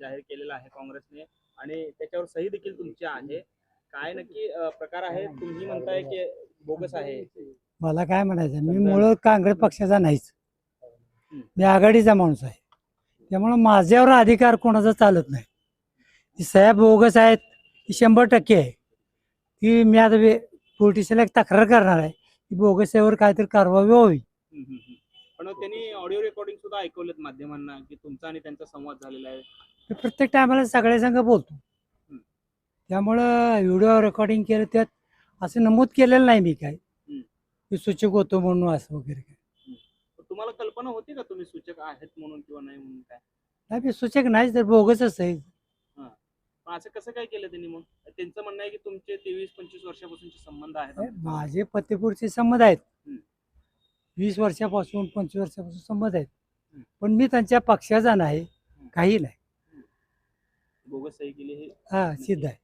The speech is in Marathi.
जाहीर केलेला आहे काँग्रेसने आणि त्याच्यावर सही देखील तुमची आहे. काय नक्की प्रकार आहे? तुम्ही म्हणताय की बोगस आहे. मला काय म्हणायचं, मी मूळ काँग्रेस पक्षाचा नाहीच, मी आघाडीचा माणूस आहे. त्यामुळं माझ्यावर अधिकार कोणाचा चालत नाही. ती सह्या बोगस आहेत ती 100% आहे. ती मी आता पोलिटिशियनला एक तक्रार करणार आहे की बोगस सह्यावर काहीतरी कारवाई व्हावी. पण त्यांनी ऑडिओ रेकॉर्डिंग सुद्धा ऐकवलेत माध्यमांना की तुमचा आणि त्यांचा संवाद झालेला आहे. मी प्रत्येक टायमाला सगळ्या संघ बोलतो. त्यामुळं व्हिडिओ रेकॉर्डिंग केलं त्यात असं नमूद केलेलं नाही मी काय की सूचक होतो म्हणून असं वगैरे काय. तुम्हाला कल्पना होती का तुम्ही सूचक आहेत म्हणून किंवा नाही म्हणून काय? नाही, मी सूचक नाहीच, तर बोगसच आहे. पण असं कसं काय केलं त्यांनी? मग त्यांचं म्हणणं आहे की तुमचे 23-25 वर्षापासूनचे संबंध आहेत. माझे पत्तेपूरचे संबंध आहेत, 20 वर्षापासून 25 वर्षापासून संबंध आहेत, पण मी त्यांच्या पक्षाचा नाही, काही नाही. बोगस सही केली हे हा सिद्ध आहे.